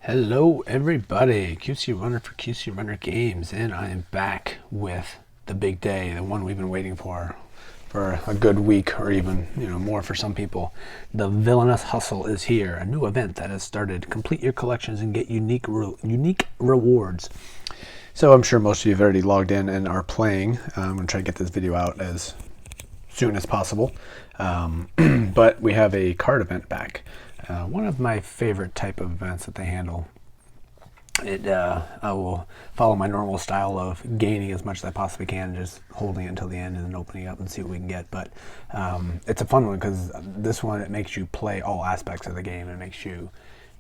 Hello everybody, QC Runner for QC Runner Games, and I am back with the big day, the one we've been waiting for a good week, or even more for some people. The Villainous Hustle is here, a new event that has started. Complete your collections and get unique rewards. So I'm sure most of you have already logged in and are playing. I'm going to try to get this video out as soon as possible, but we have a card event back. One of my favorite type of events that they handle. I will follow my normal style of gaining as much as I possibly can, just holding it until the end and then opening it up and see what we can get. But it's a fun one because this one, it makes you play all aspects of the game. It makes you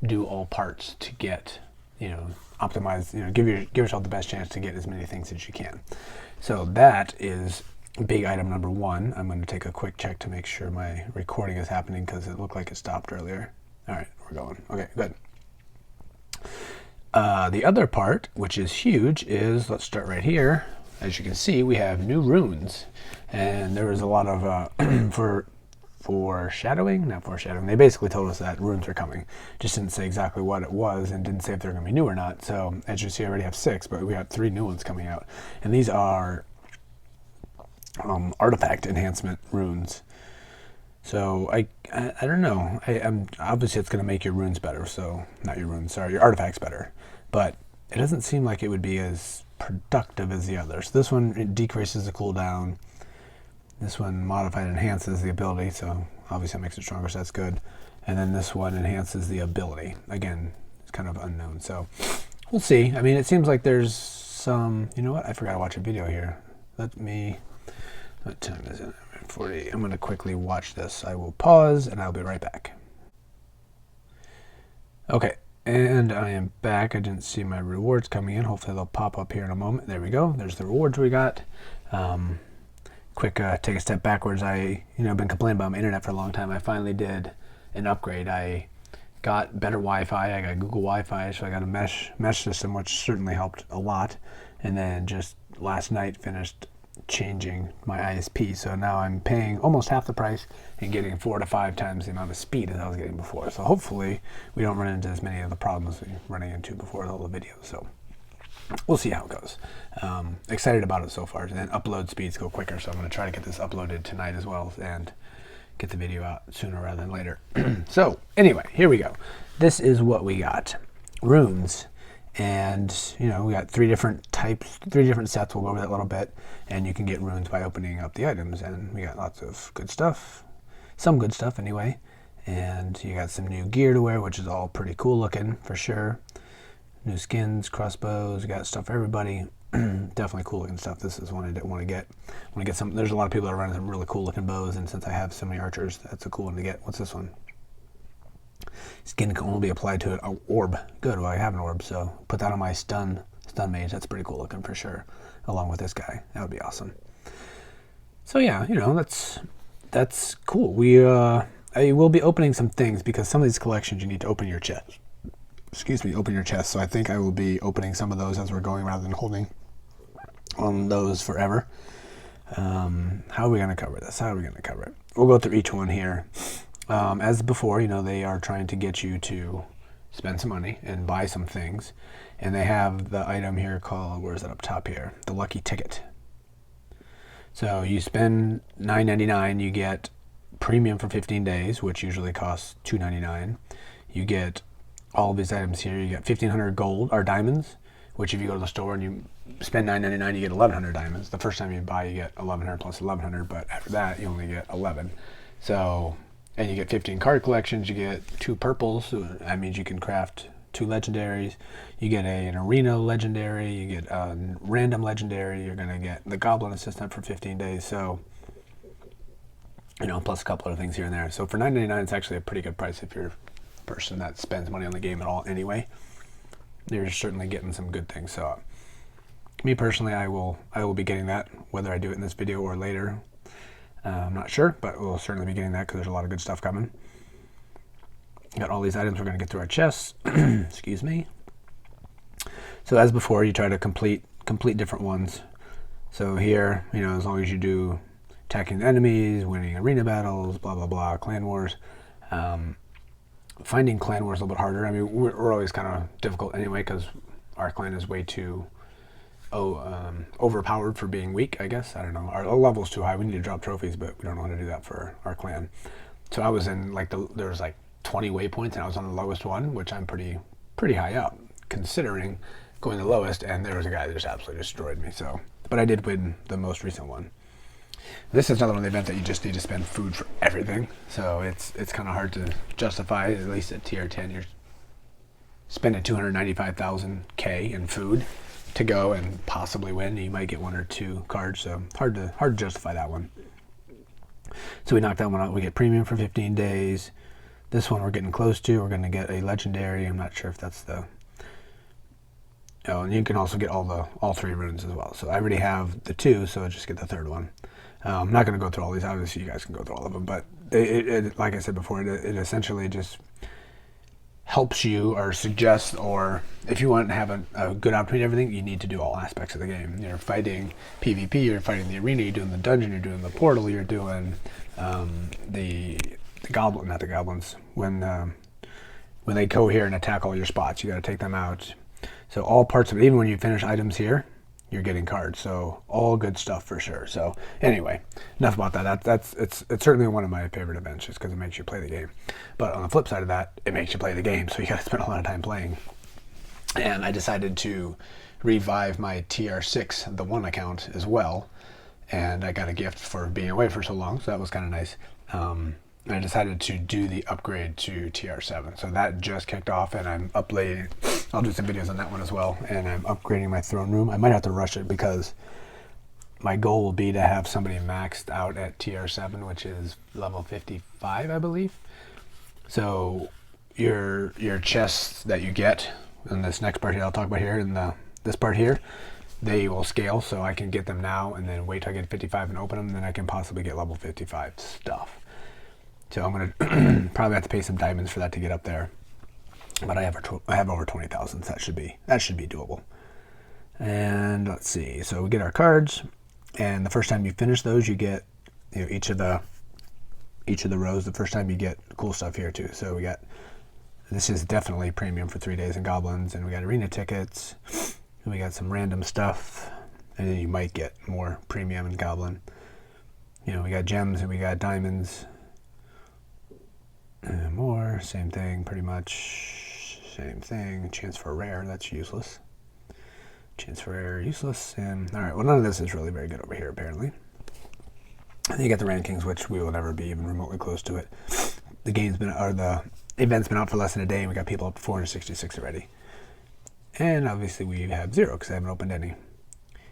do all parts to get, optimize, give yourself the best chance to get as many things as you can. So that is big item number one. I'm going to take a quick check to make sure my recording is happening because it looked like it stopped earlier. All right, we're going. Okay, good. The other part, which is huge, is, let's start right here. As you can see, we have new runes, and there was a lot of foreshadowing. Not foreshadowing. They basically told us that runes are coming. Just didn't say exactly what it was, and didn't say if they're going to be new or not. So as you see, I already have 6, but we have 3 new ones coming out, and these are artifact enhancement runes. So I don't know. I'm obviously it's going to make your runes better. So not your runes, sorry, your artifacts better. But it doesn't seem like it would be as productive as the others. This one, it decreases the cooldown. This one modified enhances the ability, so obviously it makes it stronger, so that's good. And then this one enhances the ability. Again, it's kind of unknown, so we'll see. I mean, it seems like there's some. You know what? I forgot to watch a video here. What time is it? 40. I'm going to quickly watch this. I will pause and I'll be right back. Okay, and I am back. I didn't see my rewards coming in. Hopefully they'll pop up here in a moment. There we go. There's the rewards we got. Take a step backwards. I've been complaining about my internet for a long time. I finally did an upgrade. I got better Wi-Fi. I got Google Wi-Fi, so I got a mesh system, which certainly helped a lot. And then just last night finished changing my ISP, so now I'm paying almost half the price and getting 4 to 5 times the amount of speed as I was getting before. So hopefully we don't run into as many of the problems we were running into before with all the videos. So we'll see how it goes. Excited about it so far. And then upload speeds go quicker, so I'm going to try to get this uploaded tonight as well and get the video out sooner rather than later. So anyway, here we go. This is what we got. Runes. And, we got 3 different types, 3 different sets. We'll go over that a little bit. And you can get runes by opening up the items. And we got lots of good stuff. Some good stuff, anyway. And you got some new gear to wear, which is all pretty cool looking, for sure. New skins, crossbows. You got stuff for everybody. Definitely cool looking stuff. This is one I didn't want to get. I want to get some. There's a lot of people that are running some really cool looking bows. And since I have so many archers, that's a cool one to get. What's this one? Skin can only be applied to an orb. Good, well I have an orb, so put that on my stun mage. That's pretty cool looking for sure, along with this guy. That would be awesome. So yeah, that's cool. I will be opening some things because some of these collections you need to open your chest. Open your chest. So I think I will be opening some of those as we're going rather than holding on those forever. How are we going to cover this? How are we going to cover it? We'll go through each one here. As before, they are trying to get you to spend some money and buy some things. And they have the item here called, where is it up top here? The Lucky Ticket. So you spend $9.99, you get premium for 15 days, which usually costs $2.99. You get all of these items here. You get 1,500 gold, or diamonds, which if you go to the store and you spend $9.99, you get 1,100 diamonds. The first time you buy, you get 1,100 plus 1,100, but after that, you only get 11. So... And you get 15 card collections, you get 2 purples, so that means you can craft 2 legendaries. You get an arena legendary, you get a random legendary, you're going to get the goblin assistant for 15 days, so, plus a couple other things here and there. So for $9.99, it's actually a pretty good price if you're a person that spends money on the game at all anyway. You're certainly getting some good things. So me personally, I will be getting that, whether I do it in this video or later. I'm not sure, but we'll certainly be getting that because there's a lot of good stuff coming. Got all these items we're going to get through our chests. Excuse me. So as before, you try to complete different ones. So here, as long as you do attacking enemies, winning arena battles, blah, blah, blah, clan wars, Finding clan wars a little bit harder. I mean, we're always kind of difficult anyway because our clan is way too overpowered for being weak, I guess. I don't know. Our level's too high. We need to drop trophies, but we don't know how to do that for our clan. So I was in like there was like 20 waypoints, and I was on the lowest one, which I'm pretty high up considering going the lowest. And there was a guy that just absolutely destroyed me. So, but I did win the most recent one. This is another one of the events that you just need to spend food for everything. So it's kind of hard to justify. At least at tier 10, you're spending 295,000 K in food to go and possibly win. You might get 1 or 2 cards, so hard to justify that one. So we knocked that one out. We get premium for 15 days. This one we're getting close to. We're going to get a legendary. I'm not sure if that's the... Oh, and you can also get all 3 runes as well. So I already have the 2, so I'll just get the 3rd one. I'm not going to go through all these. Obviously, you guys can go through all of them. But it like I said before, it essentially just helps you or suggests, or if you want to have a good opportunity and everything, you need to do all aspects of the game. You're fighting PvP, you're fighting the arena, you're doing the dungeon, you're doing the portal, you're doing the goblin, not the goblins. When they go here and attack all your spots, you got to take them out. So all parts of it, even when you finish items here, you're getting cards. So all good stuff for sure. So anyway, enough about that. It's certainly one of my favorite events just because it makes you play the game. But on the flip side of that, it makes you play the game. So you got to spend a lot of time playing. And I decided to revive my TR6, the 1 account as well. And I got a gift for being away for so long. So that was kind of nice. I decided to do the upgrade to TR7. So that just kicked off, and I'm uploading. I'll do some videos on that one as well. And I'm upgrading my throne room. I might have to rush it because my goal will be to have somebody maxed out at TR7, which is level 55, I believe. So your chests that you get in this next part here, I'll talk about here, in this part here, they will scale. So I can get them now and then wait till I get 55 and open them. And then I can possibly get level 55 stuff. So I'm going to probably have to pay some diamonds for that to get up there. But I have over 20,000, so that should be doable. And let's see. So we get our cards, and the first time you finish those, you get each of the rows. The first time you get cool stuff here too. So we got, this is definitely premium for 3 days in goblins, and we got arena tickets. And we got some random stuff, and then you might get more premium in goblin. We got gems and we got diamonds. And more, same thing, pretty much, same thing. Chance for rare, that's useless. Chance for rare, useless. And all right, well, none of this is really very good over here, apparently. And you got the rankings, which we will never be even remotely close to it. The event's been out for less than a day, and we got people up to 466 already. And obviously we have 0 because I haven't opened any.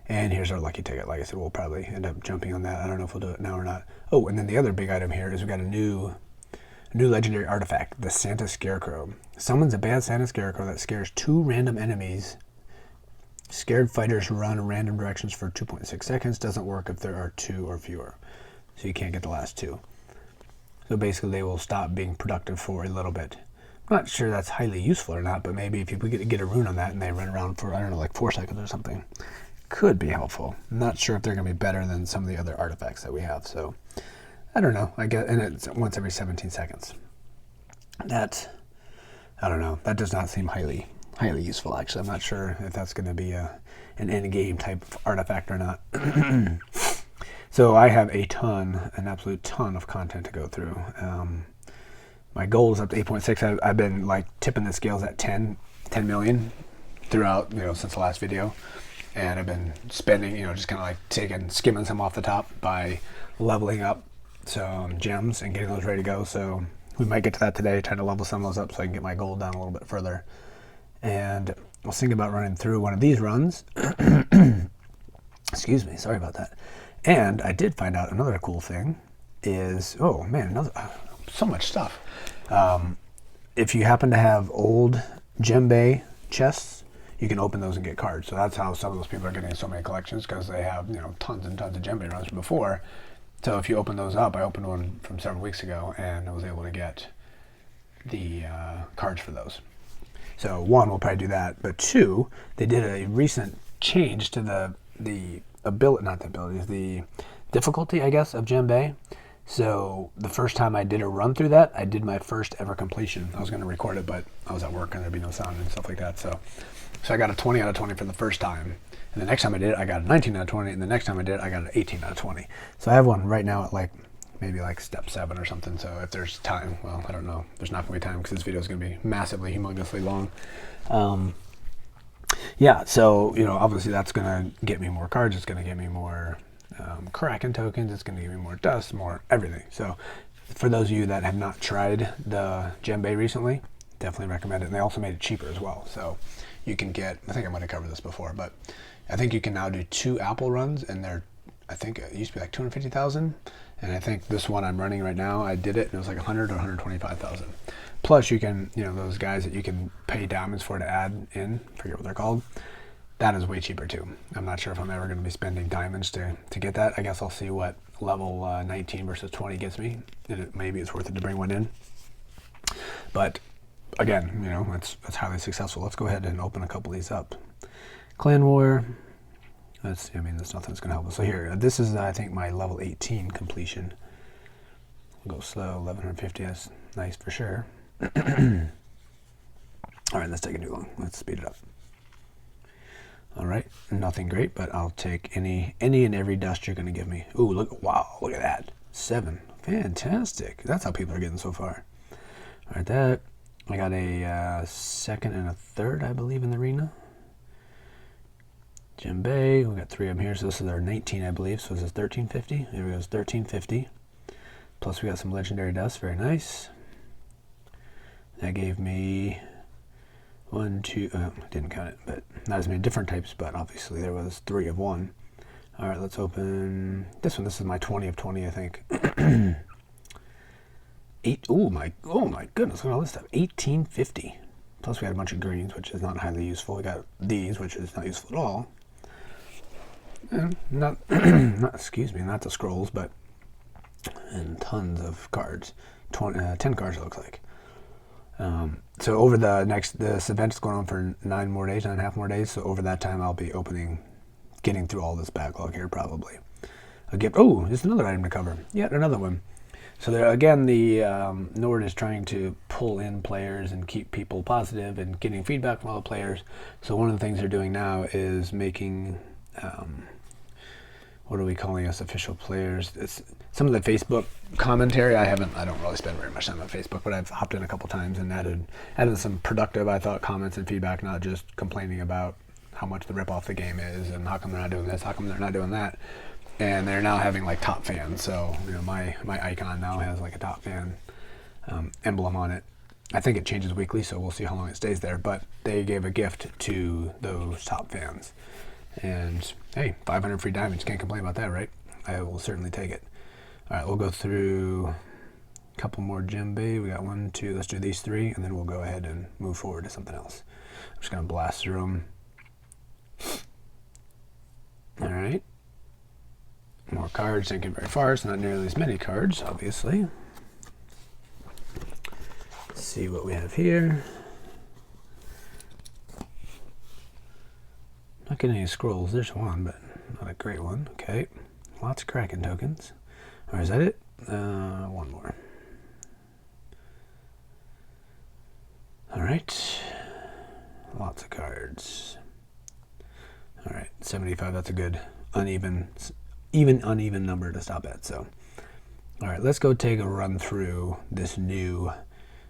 And here's our lucky ticket. Like I said, we'll probably end up jumping on that. I don't know if we'll do it now or not. Oh, and then the other big item here is we got a new legendary artifact, the Santa Scarecrow. Summons a bad Santa Scarecrow that scares 2 random enemies. Scared fighters run in random directions for 2.6 seconds. Doesn't work if there are 2 or fewer. So you can't get the last 2. So basically they will stop being productive for a little bit. I'm not sure that's highly useful or not, but maybe if you get a rune on that and they run around for, I don't know, like 4 seconds or something, could be helpful. I'm not sure if they're going to be better than some of the other artifacts that we have. So I don't know. I guess, and it's once every 17 seconds. I don't know. That does not seem highly useful, actually. I'm not sure if that's going to be an end-game type of artifact or not. So I have an absolute ton of content to go through. My goal is up to 8.6. I've been like tipping the scales at 10 million throughout, since the last video. And I've been spending, just kind of like skimming some off the top by leveling up some gems and getting those ready to go. So we might get to that today, trying to level some of those up so I can get my gold down a little bit further. And I was thinking about running through one of these runs. Excuse me, sorry about that. And I did find out another cool thing is, oh man, so much stuff. If you happen to have old gem bay chests, you can open those and get cards. So that's how some of those people are getting so many collections, because they have tons and tons of gem bay runs before. So if you open those up, I opened one from several weeks ago and I was able to get the cards for those. So 1, we'll probably do that, but 2, they did a recent change to the difficulty, I guess, of gem bay. So the first time I did a run through that, I did my first ever completion. I was going to record it, but I was at work and there'd be no sound and stuff like that. So I got a 20 out of 20 for the first time. And the next time I did it, I got a 19 out of 20. And the next time I did it, I got an 18 out of 20. So I have one right now at like maybe like step 7 or something. So if there's time, well, I don't know. There's not going to be time because this video is going to be massively, humongously long. Yeah, so, obviously that's going to get me more cards. It's going to get me more Kraken tokens. It's going to give me more dust, more everything. So for those of you that have not tried the Djembe recently, definitely recommend it. And they also made it cheaper as well. So you can get, I think I might have covered this before, but I think you can now do 2 Apple runs, and I think it used to be like 250,000. And I think this one I'm running right now, I did it and it was like 100 or 125,000. Plus you can, those guys that you can pay diamonds for to add in, forget what they're called. That is way cheaper too. I'm not sure if I'm ever going to be spending diamonds to get that. I guess I'll see what level 19 versus 20 gets me. And maybe it's worth it to bring one in. But again, that's highly successful. Let's go ahead and open a couple of these up. Clan War. There's nothing that's going to help us. So here, this is, I think, my level 18 completion. We'll go slow, 1150. That's nice for sure. All right, let's take it too long. Let's speed it up. All right, nothing great, but I'll take any and every dust you're going to give me. Ooh, look at that. 7. Fantastic. That's how people are getting so far. All right, that. I got a 2nd and a 3rd, I believe, in the arena. Djembe, we got 3 of them here, so this is our 19, I believe, so this is 1350. There we go, 1350. Plus we got some legendary dust, very nice. That gave me 1, 2, didn't count it, but not as many different types, but obviously there was 3 of 1. All right, let's open this one. This is my 20 of 20, I think. 8, oh my goodness, look at all this stuff, 1850. Plus we had a bunch of greens, which is not highly useful. We got these, which is not useful at all. And not the scrolls, but and tons of cards. 10 cards it looks like. So over this event is going on for 9.5 more days. So over that time, I'll be getting through all this backlog here probably. A gift. Oh, there's another item to cover. Yet another one. So there again, the Nord is trying to pull in players and keep people positive and getting feedback from all the players. So one of the things they're doing now is making, what are we calling us, official players? It's some of the Facebook commentary. I don't really spend very much time on Facebook, but I've hopped in a couple times and added some productive, I thought, comments and feedback, not just complaining about how much the rip-off the game is and how come they're not doing this, how come they're not doing that. And they're now having like top fans. So my icon now has like a top fan emblem on it. I think it changes weekly, so we'll see how long it stays there. But they gave a gift to those top fans. And hey, 500 free diamonds. Can't complain about that, right? I will certainly take it. All right, we'll go through a couple more Djembe. We got 1, 2. Let's do these 3, and then we'll go ahead and move forward to something else. I'm just gonna blast through them. All right. More cards, didn't get very far. It's not nearly as many cards, obviously. Let's see what we have here. Not getting any scrolls. There's one, but not a great one. Okay. Lots of Kraken tokens. Or is that it? One more. All right. Lots of cards. All right. 75. That's a good uneven number to stop at. So, all right, let's go take a run through this new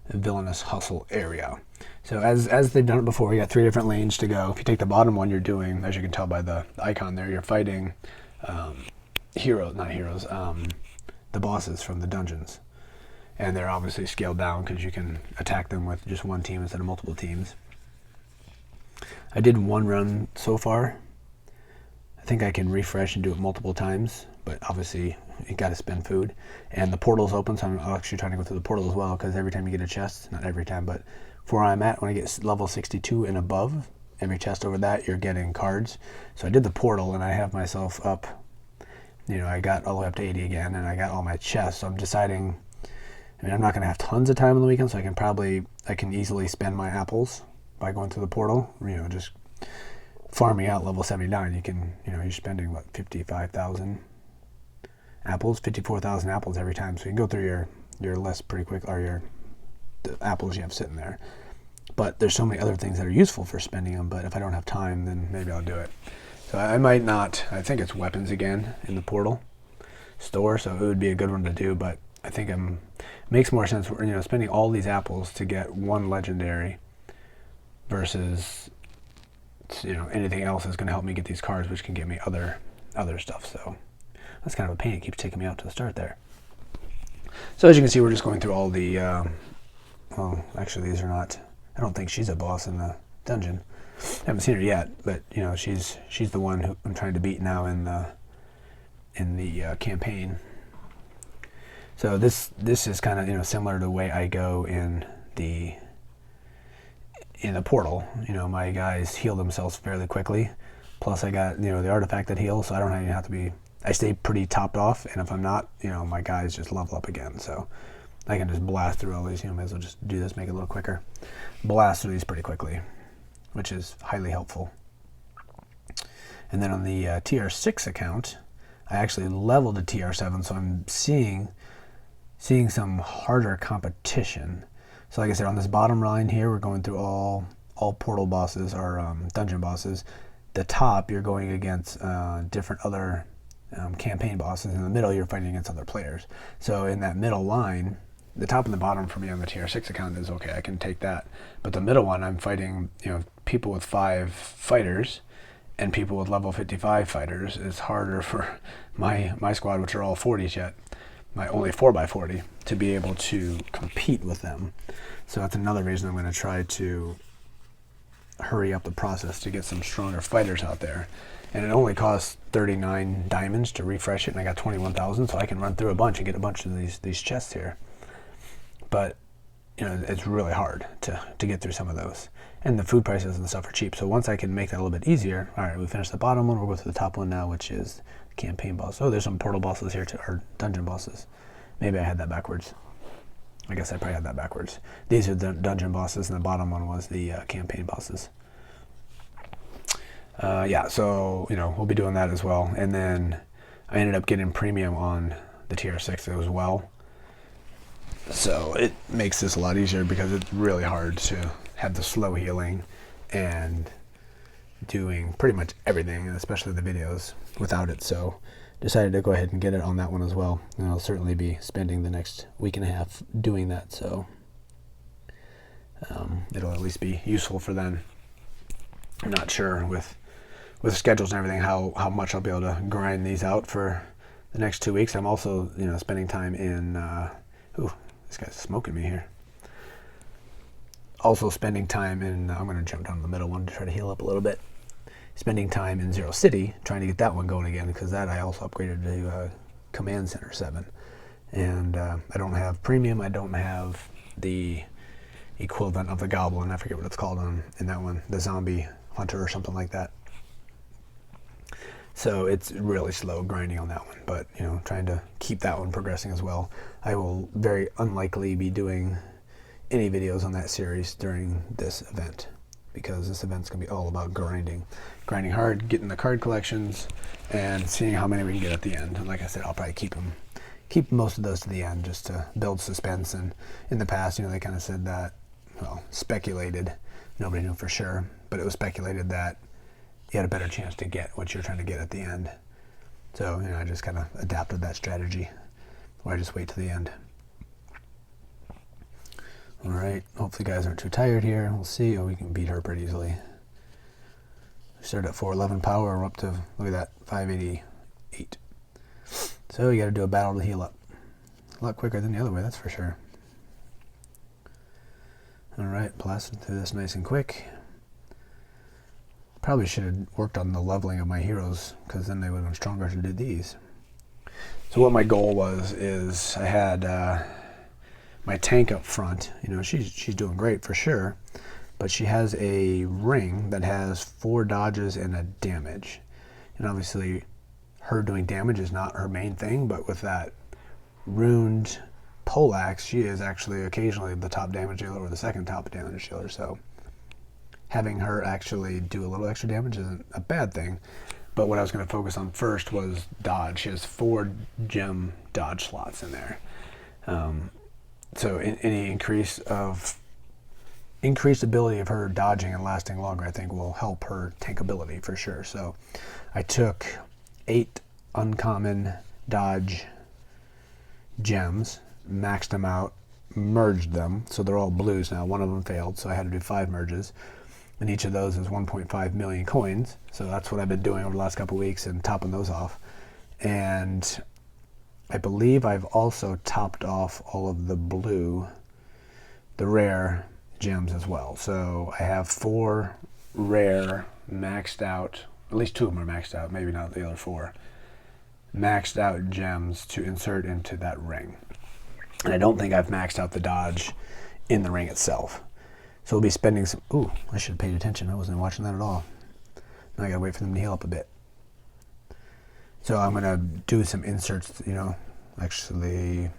Villainous Hustle area. So as they've done it before, you got 3 different lanes to go. If you take the bottom one, you're doing, as you can tell by the icon there, you're fighting the bosses from the dungeons. And they're obviously scaled down because you can attack them with just one team instead of multiple teams. I did 1 run so far. I think I can refresh and do it multiple times, but obviously you got to spend food. And the portal's open, so I'm actually trying to go through the portal as well, because every time you get a chest, not every time, but for where I'm at, when I get level 62 and above, every chest over that, you're getting cards. So I did the portal, and I have myself up, I got all the way up to 80 again, and I got all my chests. So I'm deciding, I'm not going to have tons of time on the weekend, so I can easily spend my apples by going through the portal, just farming out level 79. You're spending what, 55,000 apples, 54,000 apples every time. So you can go through your list pretty quick, or the apples you have sitting there. But there's so many other things that are useful for spending them, but if I don't have time, then maybe I'll do it. So I might not. I think it's weapons again in the portal store, so it would be a good one to do, but I think it makes more sense, spending all these apples to get one legendary versus anything else is going to help me get these cards, which can get me other stuff. So that's kind of a pain. It keeps taking me out to the start there. So as you can see, we're just going through all the well, actually these are not, I don't think she's a boss in the dungeon. I haven't seen her yet, but she's the one who I'm trying to beat now in the campaign. So this is kind of similar to the way I go in the portal. My guys heal themselves fairly quickly. Plus I got the artifact that heals, so I don't even have to be. I stay pretty topped off, and if I'm not, my guys just level up again. So I can just blast through all these. May as well just do this, make it a little quicker. Blast through these pretty quickly, which is highly helpful. And then on the TR6 account, I actually leveled to TR7, so I'm seeing some harder competition. So like I said, on this bottom line here, we're going through all portal bosses, or dungeon bosses. The top, you're going against different other campaign bosses. In the middle, you're fighting against other players. So in that middle line, the top and the bottom for me on the TR6 account is okay, I can take that. But the middle one, I'm fighting people with 5 fighters and people with level 55 fighters. It's harder for my squad, which are all 40s yet, my only 4x40, to be able to compete with them. So that's another reason I'm going to try to hurry up the process to get some stronger fighters out there. And it only costs 39 diamonds to refresh it, and I got 21,000, so I can run through a bunch and get a bunch of these chests here. But it's really hard to get through some of those, and the food prices and stuff are cheap. So once I can make that a little bit easier, all right, we finished the bottom one, we'll go to the top one now, which is the campaign boss. Oh, there's some portal bosses here too, or dungeon bosses. Maybe I had that backwards. I guess I probably had that backwards. These are the dungeon bosses, and the bottom one was the campaign bosses. Yeah, so we'll be doing that as well. And then I ended up getting premium on the TR6 as well. So it makes this a lot easier, because it's really hard to have the slow healing and doing pretty much everything, especially the videos, without it. So decided to go ahead and get it on that one as well. And I'll certainly be spending the next week and a half doing that. So it'll at least be useful for then. I'm not sure with schedules and everything how much I'll be able to grind these out for the next 2 weeks. I'm also spending time in ooh, this guy's smoking me here. Also spending time in, I'm going to jump down the middle one to try to heal up a little bit. Spending time in Zero City, trying to get that one going again, because that I also upgraded to Command Center 7. And I don't have premium, I don't have the equivalent of the Goblin, I forget what it's called in that one, the Zombie Hunter or something like that. So it's really slow grinding on that one, but trying to keep that one progressing as well. I will very unlikely be doing any videos on that series during this event, because this event's going to be all about grinding hard, getting the card collections, and seeing how many we can get at the end. And like I said, I'll probably keep most of those to the end, just to build suspense. And in the past, they kind of said that, well, speculated, nobody knew for sure, but it was speculated that you had a better chance to get what you're trying to get at the end. So I just kind of adapted that strategy, where I just wait to the end. All right, hopefully you guys aren't too tired here. We'll see. Oh, we can beat her pretty easily. We started at 411 power, we're up to, look at that, 588. So you got to do a battle to heal up. A lot quicker than the other way, that's for sure. All right, blasting through this nice and quick. Probably should have worked on the leveling of my heroes, because then they would have been stronger to do these. So what my goal is I had my tank up front. She's doing great for sure, but she has a ring that has 4 dodges and a damage. And obviously her doing damage is not her main thing, but with that runed poleaxe, she is actually occasionally the top damage dealer or the second top damage dealer. So having her actually do a little extra damage isn't a bad thing, But what I was going to focus on first was dodge. She has 4 gem dodge slots in there. So any increased ability of her dodging and lasting longer, I think, will help her tankability for sure. So I took 8 uncommon dodge gems, maxed them out, merged them, so they're all blues now. One of them failed, so I had to do 5 merges. And each of those is 1.5 million coins. So that's what I've been doing over the last couple of weeks and topping those off. And I believe I've also topped off all of the rare gems as well. So I have 4 rare maxed out, at least 2 of them are maxed out, maybe not the other 4, maxed out gems to insert into that ring. And I don't think I've maxed out the dodge in the ring itself. So we'll be spending some... Ooh, I should have paid attention. I wasn't watching that at all. Now I gotta wait for them to heal up a bit. So I'm gonna do some inserts, Actually,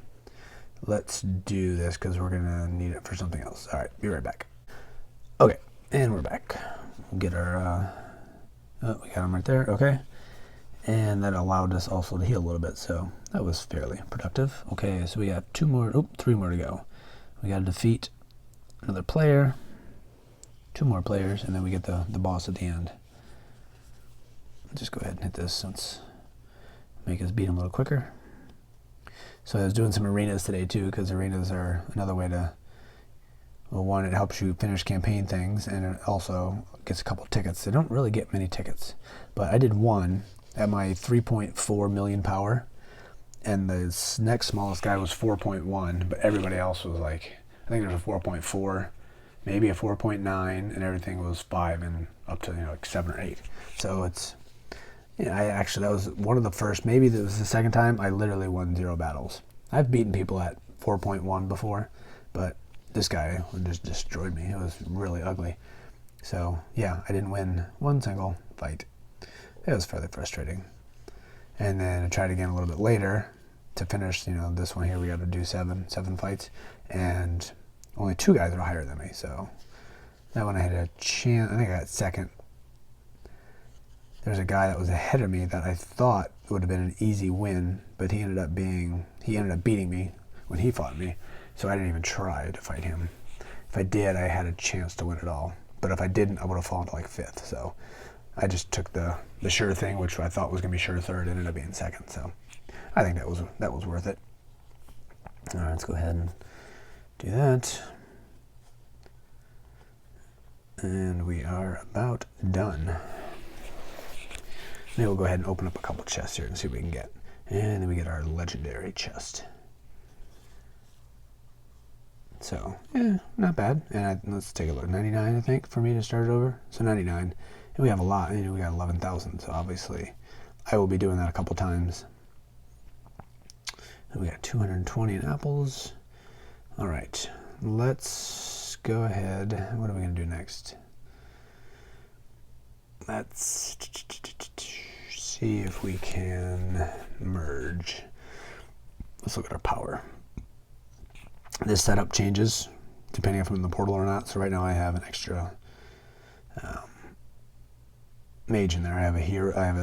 let's do this because we're gonna need it for something else. All right, be right back. Okay, and we're back. We'll get our... we got them right there, okay. And that allowed us also to heal a little bit, so that was fairly productive. Okay, so we got 3 more to go. We gotta defeat another player, 2 more players, and then we get the boss at the end. Just go ahead and hit this since make us beat him a little quicker. So I was doing some arenas today too, because arenas are another way to, well, one, it helps you finish campaign things, and it also gets a couple tickets. They don't really get many tickets, but I did one at my 3.4 million power, and the next smallest guy was 4.1, but everybody else was like, I think there's a 4.4, maybe a 4.9, and everything was 5 and up to like 7 or 8. So it's, that was one of the first, maybe this was the second time I literally won 0 battles. I've beaten people at 4.1 before, but this guy just destroyed me. It was really ugly. So yeah, I didn't win one single fight. It was fairly frustrating. And then I tried again a little bit later to finish, this one here. We got to do seven fights, and only 2 guys are higher than me. So that one I had a chance. I think I got second. There's a guy that was ahead of me that I thought would have been an easy win, but he ended up beating me when he fought me. So I didn't even try to fight him. If I did, I had a chance to win it all. But if I didn't, I would have fallen to like 5th. So I just took the sure thing, which I thought was going to be sure 3rd, ended up being 2nd. So I think that was worth it. All right, let's go ahead and do that. And we are about done. Maybe we'll go ahead and open up a couple chests here and see what we can get. And then we get our legendary chest. So, yeah, not bad. And let's take a look. 99, I think, for me to start it over. So 99. And we have a lot. We got 11,000. So obviously, I will be doing that a couple times. And we got 220 in apples. All right. Let's go ahead. What are we going to do next? Let's see if we can merge. Let's look at our power. This setup changes depending if I'm in the portal or not. So right now I have an extra mage in there. I have a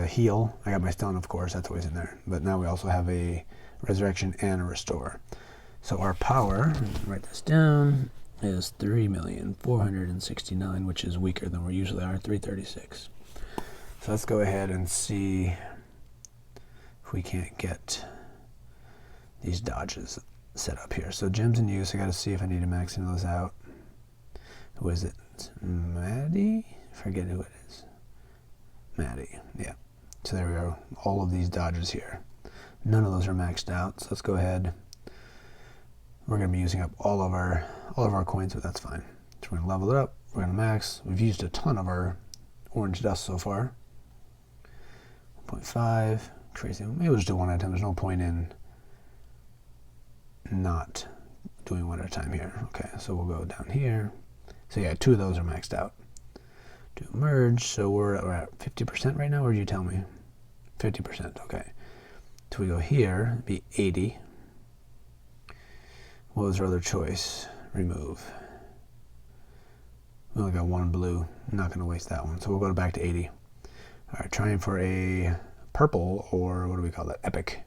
heal. I got my stun, of course. That's always in there. But now we also have a resurrection and a restore. So our power, write this down, is 3,469,000, which is weaker than we usually are, 336. So let's go ahead and see if we can't get these dodges set up here. So gems in use, I got to see if I need to max any of those out. Who is it? Maddie? I forget who it is. Maddie, yeah. So there we go. All of these dodges here. None of those are maxed out. So let's go ahead. We're going to be using up all of our coins, but that's fine. So we're going to level it up. We're going to max. We've used a ton of our orange dust so far. 1.5. Crazy. Maybe we'll just do one at a time. There's no point in not doing one at a time here. Okay, so we'll go down here. So yeah, 2 of those are maxed out. Do a merge. So we're at 50% right now, or did you tell me? 50%, okay. So we go here, it'd be 80. What was our other choice? Remove. We only got 1 blue. I'm not going to waste that one. So we'll go back to 80. All right, trying for a purple, or what do we call that? Epic.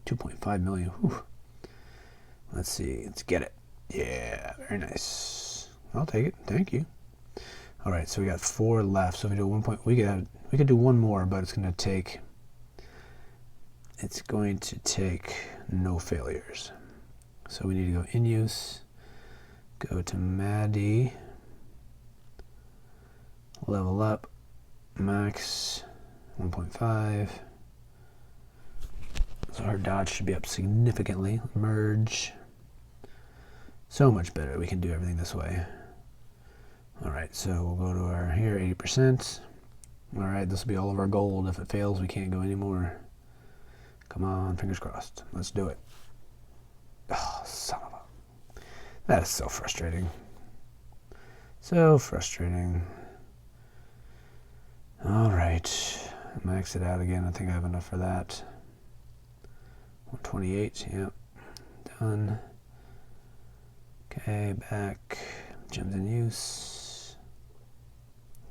2.5 million. Whew. Let's see. Let's get it. Yeah, very nice. I'll take it. Thank you. All right, so we got 4 left. So if we do 1 point, we could do one more, but it's going to take no failures. So we need to go in use, go to Maddie, level up, max 1.5. So our dodge should be up significantly. Merge. So much better. We can do everything this way. All right, so we'll go to our here, 80%. All right, this will be all of our gold. If it fails, we can't go anymore. Come on, fingers crossed. Let's do it. Oh, son of a... That is so frustrating. So frustrating. All right, max it out again. I think I have enough for that. 128, yep, done. Okay, back, gems in use.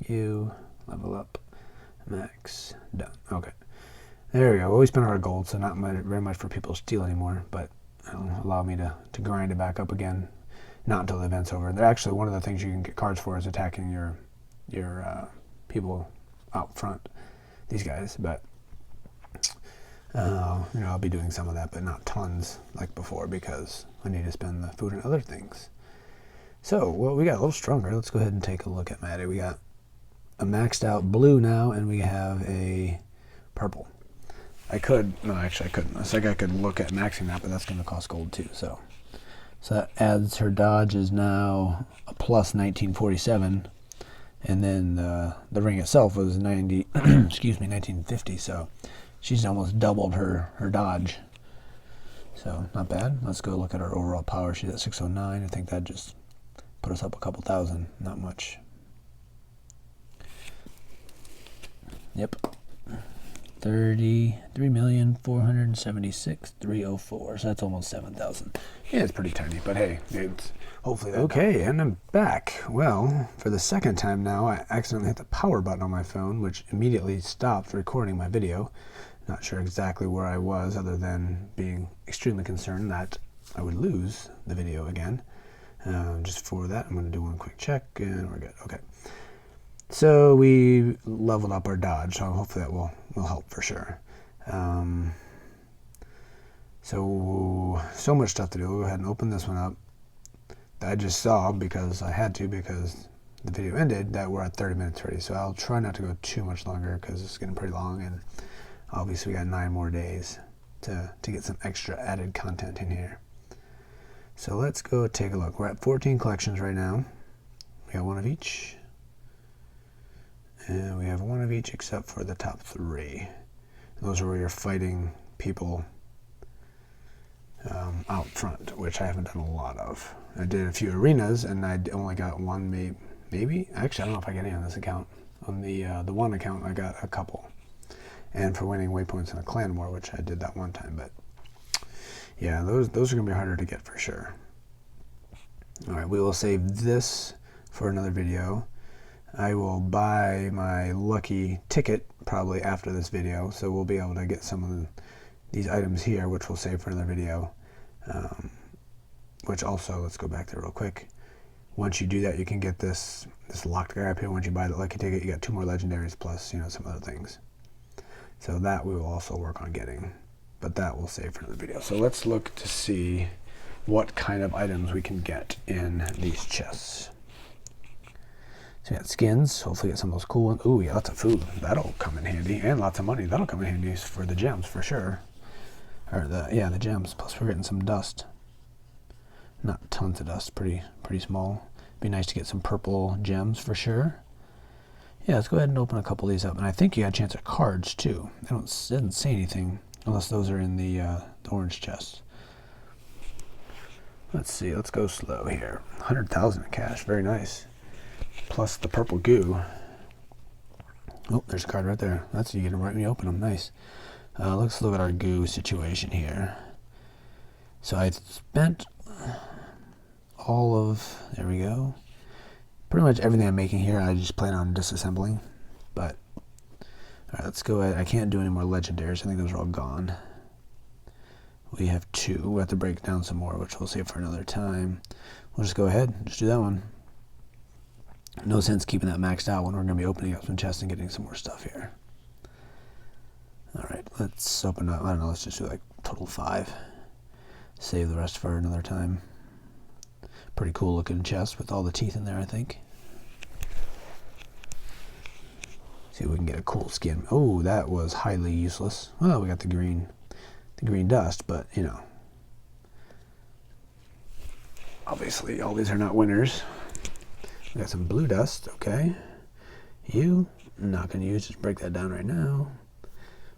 You, level up, max, done. Okay, there we go. Well, we spent our gold, so not very much for people to steal anymore, but it'll allow me to grind it back up again. Not until the event's over. They're actually, one of the things you can get cards for is attacking your people out front, these guys, but I'll be doing some of that, but not tons like before, because I need to spend the food and other things. So, well, we got a little stronger. Let's go ahead and take a look at Maddie. We got a maxed out blue now, and we have a purple. No, actually I couldn't. I think I could look at maxing that, but that's going to cost gold too. So that adds, her dodge is now a plus 1947, and then the ring itself was 1950. So she's almost doubled her dodge. So not bad. Let's go look at our overall power. She's at 609. I think that just put us up a couple thousand. Not much. Yep. 33,476,304. So that's almost 7,000. Yeah, it's pretty tiny, but hey, it's hopefully that. Okay, and I'm back. Well, for the second time now, I accidentally hit the power button on my phone, which immediately stopped recording my video. Not sure exactly where I was, other than being extremely concerned that I would lose the video again. Just for that, I'm going to do one quick check, and we're good. Okay. So we leveled up our dodge, so hopefully that will help for sure. So much stuff to do. We'll go ahead and open this one up. I just saw, because I had to, because the video ended, that we're at 30 minutes already. So I'll try not to go too much longer, because it's getting pretty long, and obviously we got 9 more days to get some extra added content in here. So let's go take a look. We're at 14 collections right now. We got one of each. And we have one of each except for the top 3. Those are where you're fighting people out front, which I haven't done a lot of. I did a few arenas, and I only got one, maybe. Actually, I don't know if I got any on this account. On the one account, I got a couple. And for winning waypoints in a clan war, which I did that one time. But yeah, those are going to be harder to get for sure. All right, we will save this for another video. I will buy my lucky ticket probably after this video, so we'll be able to get some of these items here, which we'll save for another video. Which also, let's go back there real quick. Once you do that, you can get this locked guy up here. Once you buy the lucky ticket, you got 2 more legendaries plus, some other things. So that we will also work on getting, but that we'll save for another video. So let's look to see what kind of items we can get in these chests. So we got skins, hopefully get some of those cool ones. Ooh, yeah, lots of food. That'll come in handy. And lots of money. That'll come in handy for the gems, for sure. Or the gems. Plus we're getting some dust. Not tons of dust. Pretty small. Be nice to get some purple gems, for sure. Yeah, let's go ahead and open a couple of these up. And I think you got a chance at cards, too. It doesn't say anything, unless those are in the orange chest. Let's see. Let's go slow here. 100,000 in cash. Very nice. Plus the purple goo. Oh, there's a card right there. That's you get them right when you open them. Nice. Let's look at our goo situation here. So I spent there we go. Pretty much everything I'm making here, I just plan on disassembling. But Alright, let's go ahead. I can't do any more legendaries. I think those are all gone. We have 2. We'll have to break down some more, which we'll save for another time. We'll just go ahead. Just do that one. No sense keeping that maxed out when we're going to be opening up some chests and getting some more stuff here. Alright, let's open up. I don't know, let's just do like total 5. Save the rest for another time. Pretty cool looking chest with all the teeth in there, I think. See if we can get a cool skin. Oh, that was highly useless. Well, we got the green dust, but you know, obviously all these are not winners. We got some blue dust. Okay, you not gonna use. Just break that down right now.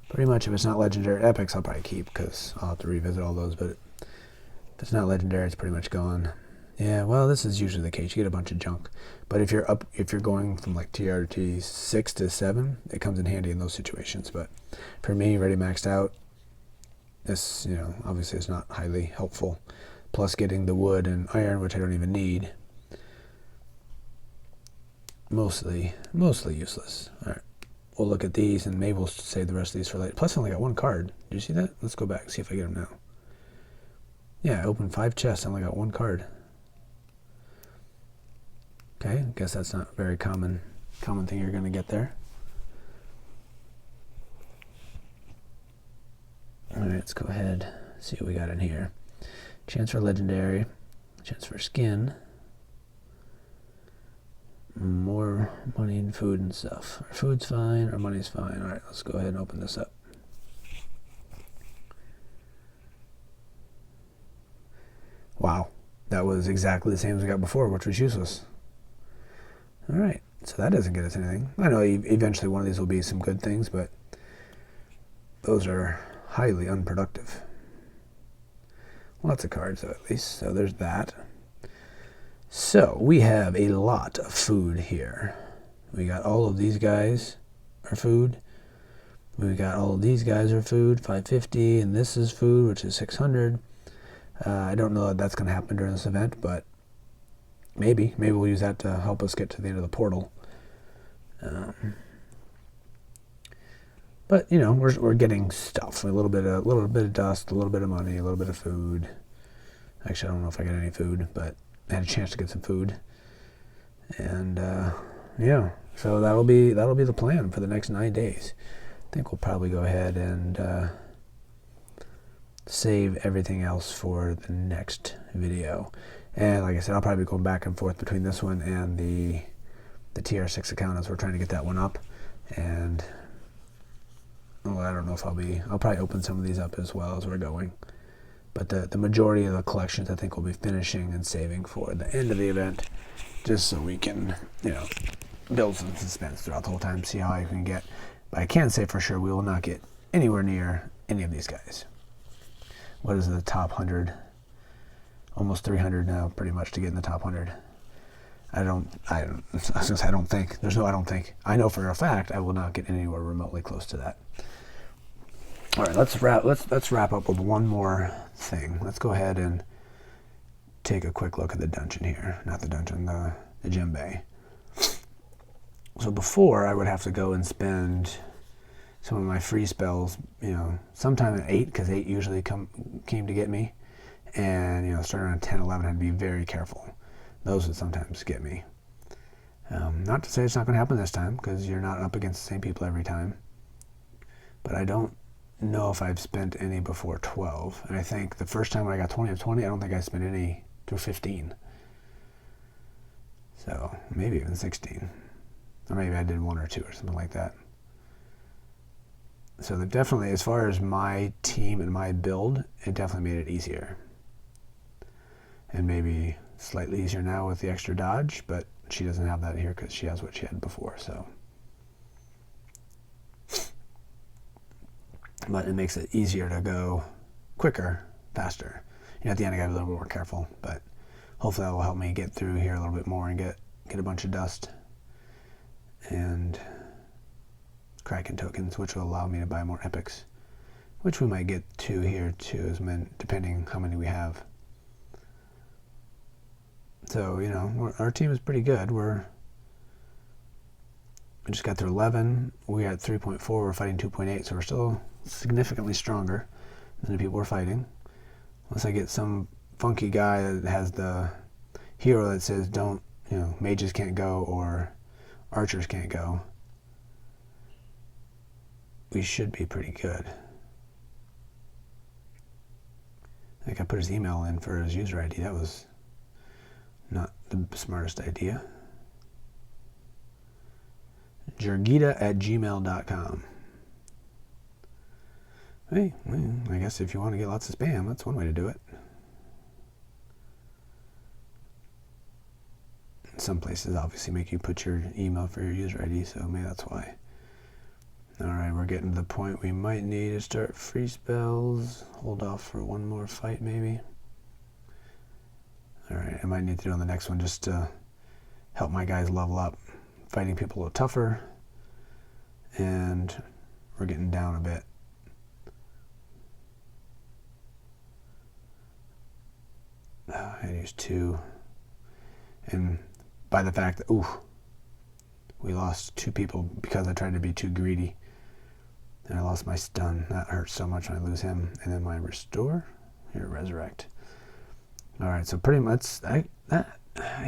Pretty much, if it's not legendary, epics I'll probably keep because I'll have to revisit all those. But if it's not legendary, it's pretty much gone. Yeah, well, this is usually the case. You get a bunch of junk, but if you're going from like TRT 6 to 7, it comes in handy in those situations. But for me, already maxed out, this, you know, obviously is not highly helpful. Plus, getting the wood and iron, which I don't even need, mostly useless. All right, we'll look at these, and maybe we'll save the rest of these for later. Plus, I only got 1 card. Did you see that? Let's go back and see if I get them now. Yeah, I opened 5 chests. I only got 1 card. Okay, I guess that's not a very common thing you're going to get there. All right, let's go ahead, see what we got in here. Chance for legendary, chance for skin, more money and food and stuff. Our food's fine, our money's fine. All right, let's go ahead and open this up. Wow, that was exactly the same as we got before, which was useless. All right, so that doesn't get us anything. I know eventually one of these will be some good things, but those are highly unproductive. Lots of cards, though, at least. So there's that. So we have a lot of food here. We got all of these guys are food. We got all of these guys are food, 550, and this is food, which is 600. I don't know that that's going to happen during this event, but maybe we'll use that to help us get to the end of the portal. But you know, we're getting stuff. A little bit of dust, a little bit of money, a little bit of food. Actually, I don't know if I got any food, but I had a chance to get some food. And yeah, so that'll be the plan for the next 9 days. I think we'll probably go ahead and save everything else for the next video. And like I said, I'll probably be going back and forth between this one and the TR6 account as we're trying to get that one up. And well, I don't know if I'll probably open some of these up as well as we're going. But the majority of the collections I think we'll be finishing and saving for the end of the event, just so we can, you know, build some suspense throughout the whole time, see how I can get. But I can say for sure we will not get anywhere near any of these guys. What is the top 100? Almost 300 now, pretty much, to get in the top 100. I don't think. There's no I don't think. I know for a fact I will not get anywhere remotely close to that. All right, let's wrap up with one more thing. Let's go ahead and take a quick look at the dungeon here. Not the dungeon, the gem bay. So before, I would have to go and spend some of my free spells, you know, sometime at 8, because 8 usually came to get me. And, you know, starting around 10, 11, I'd be very careful. Those would sometimes get me. Not to say it's not going to happen this time, because you're not up against the same people every time. But I don't know if I've spent any before 12. And I think the first time when I got 20 of 20, I don't think I spent any through 15. So maybe even 16. Or maybe I did 1 or 2 or something like that. So that definitely, as far as my team and my build, it definitely made it easier. And maybe slightly easier now with the extra dodge, but she doesn't have that here because she has what she had before, so. But it makes it easier to go quicker, faster. You know, at the end I gotta be a little more careful, but hopefully that will help me get through here a little bit more and get a bunch of dust and Kraken tokens, which will allow me to buy more epics, which we might get to here too, depending how many we have. So, you know, our team is pretty good. We're we just got through 11. We got 3.4. We're fighting 2.8, so we're still significantly stronger than the people we're fighting. Unless I get some funky guy that has the hero that says don't, mages can't go or archers can't go, we should be pretty good. I think I put his email in for his user ID. That was not the smartest idea. Jergita@gmail.com. Hey, well, I guess if you want to get lots of spam, that's one way to do it. Some places obviously make you put your email for your user ID, so maybe that's why. Alright, we're getting to the point we might need to start free spells. Hold off for one more fight, maybe. Alright, I might need to do on the next one just to help my guys level up. Fighting people a little tougher, and we're getting down a bit. I used 2. And by the fact that, we lost 2 people because I tried to be too greedy. And I lost my stun. That hurts so much when I lose him. And then my restore. Here, resurrect. Alright, so pretty much, I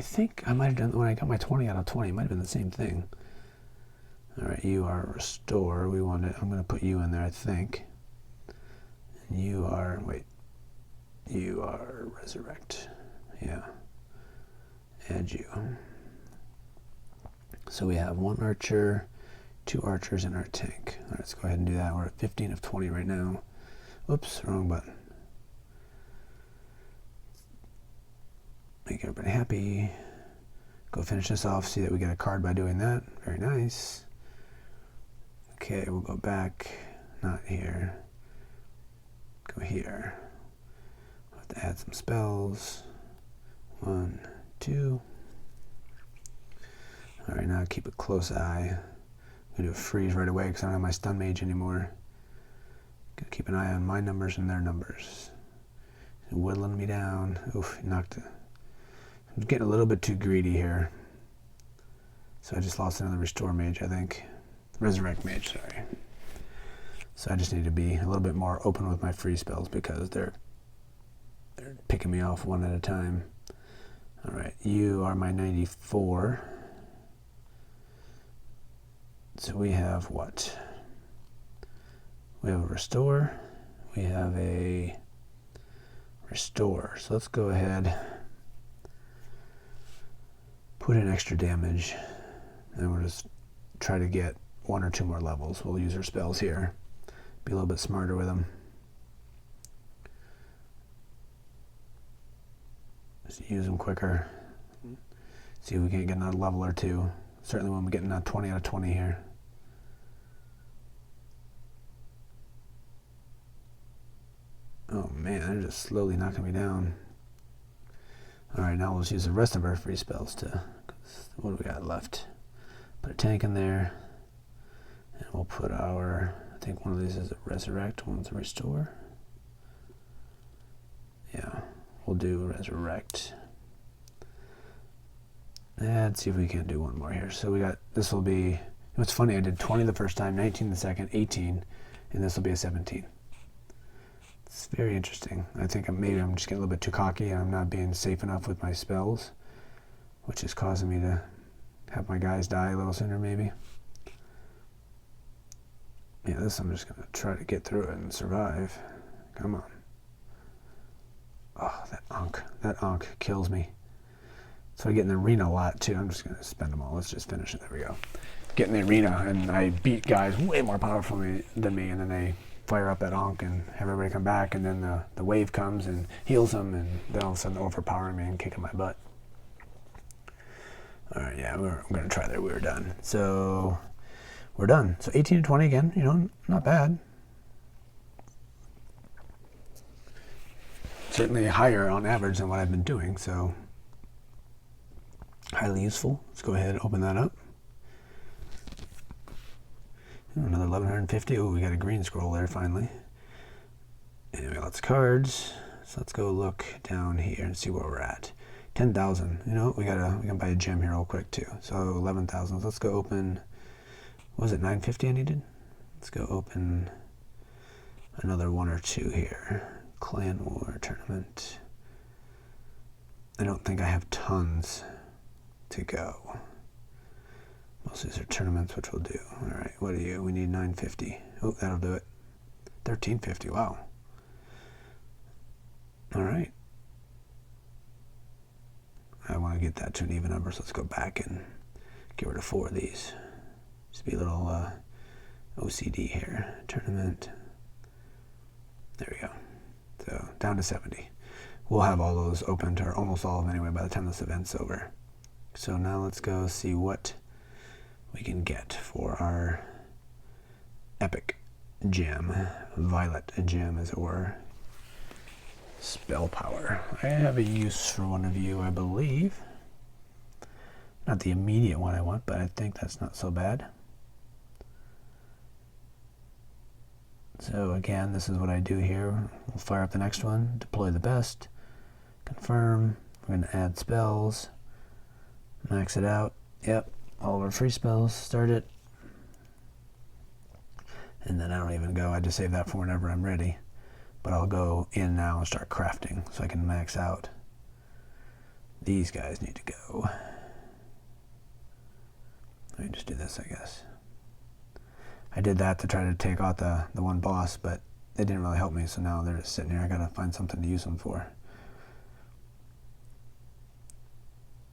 think I might have done, when I got my 20 out of 20, it might have been the same thing. Alright, you are restore. I'm going to put you in there, I think. And you are resurrect. Yeah. Add you. So we have 1 archer, 2 archers in our tank. All right, let's go ahead and do that. We're at 15 of 20 right now. Oops, wrong button. Make everybody happy. Go finish this off. See that we get a card by doing that. Very nice. Okay, we'll go back. Not here. Go here. We'll have to add some spells. 1, 2. All right, now keep a close eye. I'm going to do a freeze right away because I don't have my stun mage anymore. Gonna keep an eye on my numbers and their numbers. Whittling me down. Oof, knocked it. I'm getting a little bit too greedy here. So I just lost another restore mage, I think. Resurrect mage, sorry. So I just need to be a little bit more open with my free spells because they're picking me off one at a time. All right, you are my 94. So we have what? We have a restore. We have a restore. So let's go ahead, put in extra damage, and we'll just try to get 1 or 2 more levels. We'll use our spells here. Be a little bit smarter with them. Just use them quicker. See if we can't get another level or 2. Certainly when we get a 20 out of 20 here. Oh man, they're just slowly knocking me down. Alright, now we'll just use the rest of our free spells to... What do we got left? Put a tank in there. And we'll put our... I think one of these is a resurrect, one's a restore. Yeah, we'll do resurrect. Let's see if we can do one more here. So we got, this will be, what's funny, I did 20 the first time, 19 the second, 18, and this will be a 17. It's very interesting. I think maybe I'm just getting a little bit too cocky and I'm not being safe enough with my spells, which is causing me to have my guys die a little sooner maybe. Yeah, this I'm just going to try to get through it and survive. Come on. Oh, that Ankh kills me. So I get in the arena a lot too. I'm just going to spend them all. Let's just finish it. There we go. Get in the arena and I beat guys way more powerful than me, and then they fire up that Ankh and have everybody come back, and then the wave comes and heals them, and then all of a sudden they're overpowering me and kicking my butt. Alright, yeah, I'm going to try that. We were done. So we're done. So 18 to 20 again, you know, not bad. Certainly higher on average than what I've been doing, so highly useful. Let's go ahead and open that up. Another 1150. Oh, we got a green scroll there finally. And we got lots of cards. So let's go look down here and see where we're at. 10,000. You know, we can buy a gem here real quick too. So 11,000. Let's go open Was it 950 I needed? Let's go open another 1 or 2 here. Clan War Tournament. I don't think I have tons to go. Most of these are tournaments, which we'll do. Alright, what do you? We need 950. Oh, that'll do it. 1350, wow. Alright. I want to get that to an even number, so let's go back and get rid of 4 of these. Just be a little OCD here. Tournament. There we go. So down to 70. We'll have all those opened, or almost all of them anyway, by the time this event's over. So now let's go see what we can get for our epic gem. Violet gem, as it were. Spell power. I have a use for one of you, I believe. Not the immediate one I want, but I think that's not so bad. So again, this is what I do here. We'll fire up the next one, deploy the best, confirm. We're going to add spells, max it out. Yep, all of our free spells, start it. And then I don't even go, I just save that for whenever I'm ready. But I'll go in now and start crafting so I can max out. These guys need to go. Let me just do this, I guess. I did that to try to take out the one boss, but it didn't really help me, so now they're just sitting here. I gotta find something to use them for.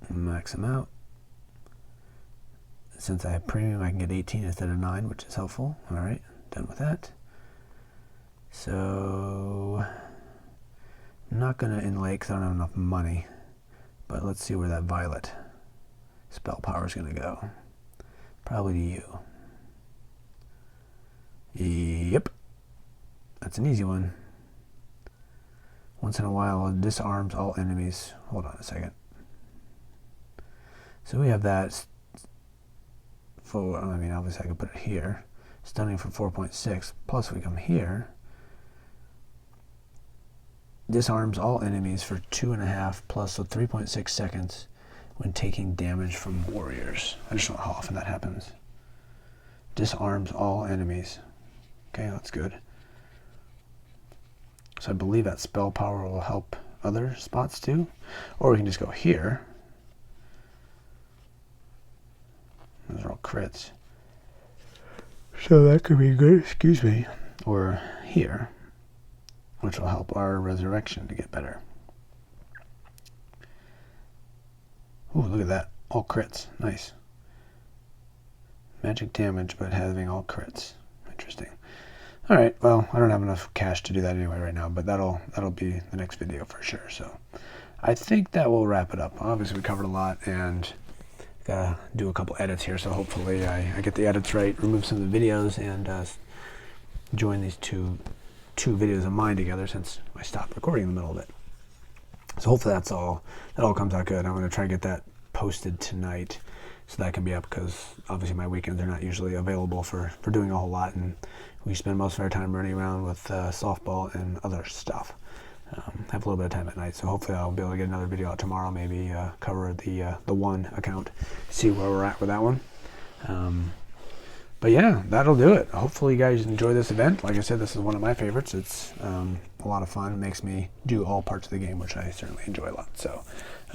Max them out. Since I have premium, I can get 18 instead of 9, which is helpful. Alright, done with that. So, I'm not going to inlay because I don't have enough money, but let's see where that violet spell power is going to go. Probably to you. Yep, that's an easy one. Once in a while, it disarms all enemies. Hold on a second. So we have that for, I mean, obviously I could put it here. Stunning for 4.6, plus we come here. Disarms all enemies for 2.5 plus, so 3.6 seconds when taking damage from warriors. I just don't know how often that happens. Disarms all enemies. Okay, that's good. So I believe that spell power will help other spots too. Or we can just go here. Those are all crits. So that could be good, excuse me. Or here, which will help our resurrection to get better. Ooh, look at that. All crits. Nice. Magic damage, but having all crits. Interesting. Alright, well, I don't have enough cash to do that anyway right now, but that'll be the next video for sure. So I think that will wrap it up. Obviously we covered a lot, and gotta do a couple edits here, so hopefully I get the edits right, remove some of the videos, and join these two videos of mine together, since I stopped recording in the middle of it. So hopefully that all comes out good. I'm going to try to get that posted tonight so that can be up, because obviously my weekends are not usually available for doing a whole lot, and we spend most of our time running around with softball and other stuff. Have a little bit of time at night, so hopefully I'll be able to get another video out tomorrow, maybe cover the one account, see where we're at with that one. But yeah, that'll do it. Hopefully you guys enjoy this event. Like I said, this is one of my favorites. It's a lot of fun. It makes me do all parts of the game, which I certainly enjoy a lot. So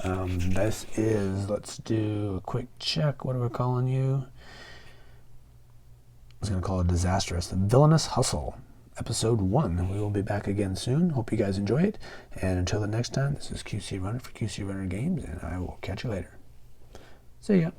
this is, let's do a quick check. What are we calling you? I was going to call it Disastrous. The Villainous Hustle, Episode 1. We will be back again soon. Hope you guys enjoy it. And until the next time, this is QC Runner for QC Runner Games, and I will catch you later. See ya.